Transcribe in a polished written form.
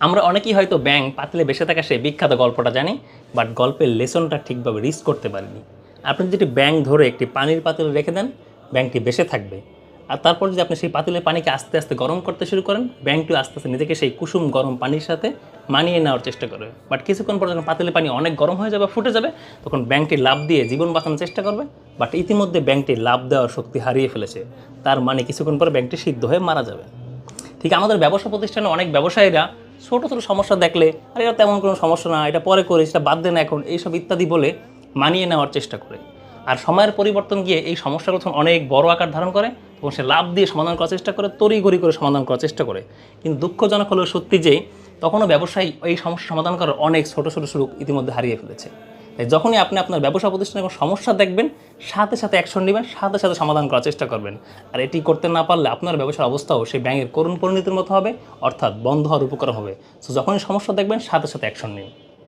আমরা অনেকেই হয়তো ব্যাঙ পাতিলে বেঁচে থাকা সেই বিখ্যাত গল্পটা জানি, বাট গল্পের লেসনটা ঠিকভাবে রিচ করতে পারিনি। আপনি যদি ব্যাঙ ধরে একটি পানির পাতিলে রেখে দেন, ব্যাঙটি বেঁচে থাকবে। আর তারপর যদি আপনি সেই পাতিলের পানিকে আস্তে আস্তে গরম করতে শুরু করেন, ব্যাঙটি আস্তে আস্তে নিজেকে সেই কুসুম গরম পানির সাথে মানিয়ে নেওয়ার চেষ্টা করবে। বাট কিছুক্ষণ পর যখন পাতিলের পানি অনেক গরম হয়ে যাবে, ফুটে যাবে, তখন ব্যাঙটি লাফ দিয়ে জীবন বাঁচানোর চেষ্টা করবে। বাট ইতিমধ্যে ব্যাঙটি লাফ দেওয়ার শক্তি হারিয়ে ফেলেছে। তার মানে কিছুক্ষণ পর ব্যাঙটি সিদ্ধ হয়ে মারা যাবে। ঠিক আমাদের ব্যবসা প্রতিষ্ঠানে অনেক ব্যবসায়ীরা ছোটো ছোটো সমস্যা দেখলে, আর এটা তেমন কোনো সমস্যা না, এটা পরে করে, সেটা বাদ দেন এখন, এইসব ইত্যাদি বলে মানিয়ে নেওয়ার চেষ্টা করে। আর সময়ের পরিবর্তন গিয়ে এই সমস্যাগুলো যখন অনেক বড় আকার ধারণ করে, তখন সে লাভ দিয়ে সমাধান করার চেষ্টা করে, তড়িঘড়ি করে সমাধান করার চেষ্টা করে। কিন্তু দুঃখজনক হলেও সত্যি যে তখনও ব্যবসায়ী এই সমস্যা সমাধান করার অনেক ছোটো ছোটো সুযোগ ইতিমধ্যে হারিয়ে ফেলেছে। তাই যখনই আপনি আপনার ব্যবসা প্রতিষ্ঠানে কোনো সমস্যা দেখবেন, সাথে সাথে অ্যাকশন নেবেন, সাথে সাথে সমাধান করার চেষ্টা করবেন। আর এটি করতে না পারলে আপনার ব্যবসার অবস্থাও সেই ব্যাঙের করুণ পরিণতির মতো হবে, অর্থাৎ বন্ধ হওয়ার উপক্রম হবে। সো যখনই সমস্যা দেখবেন, সাথে সাথে অ্যাকশন নিন।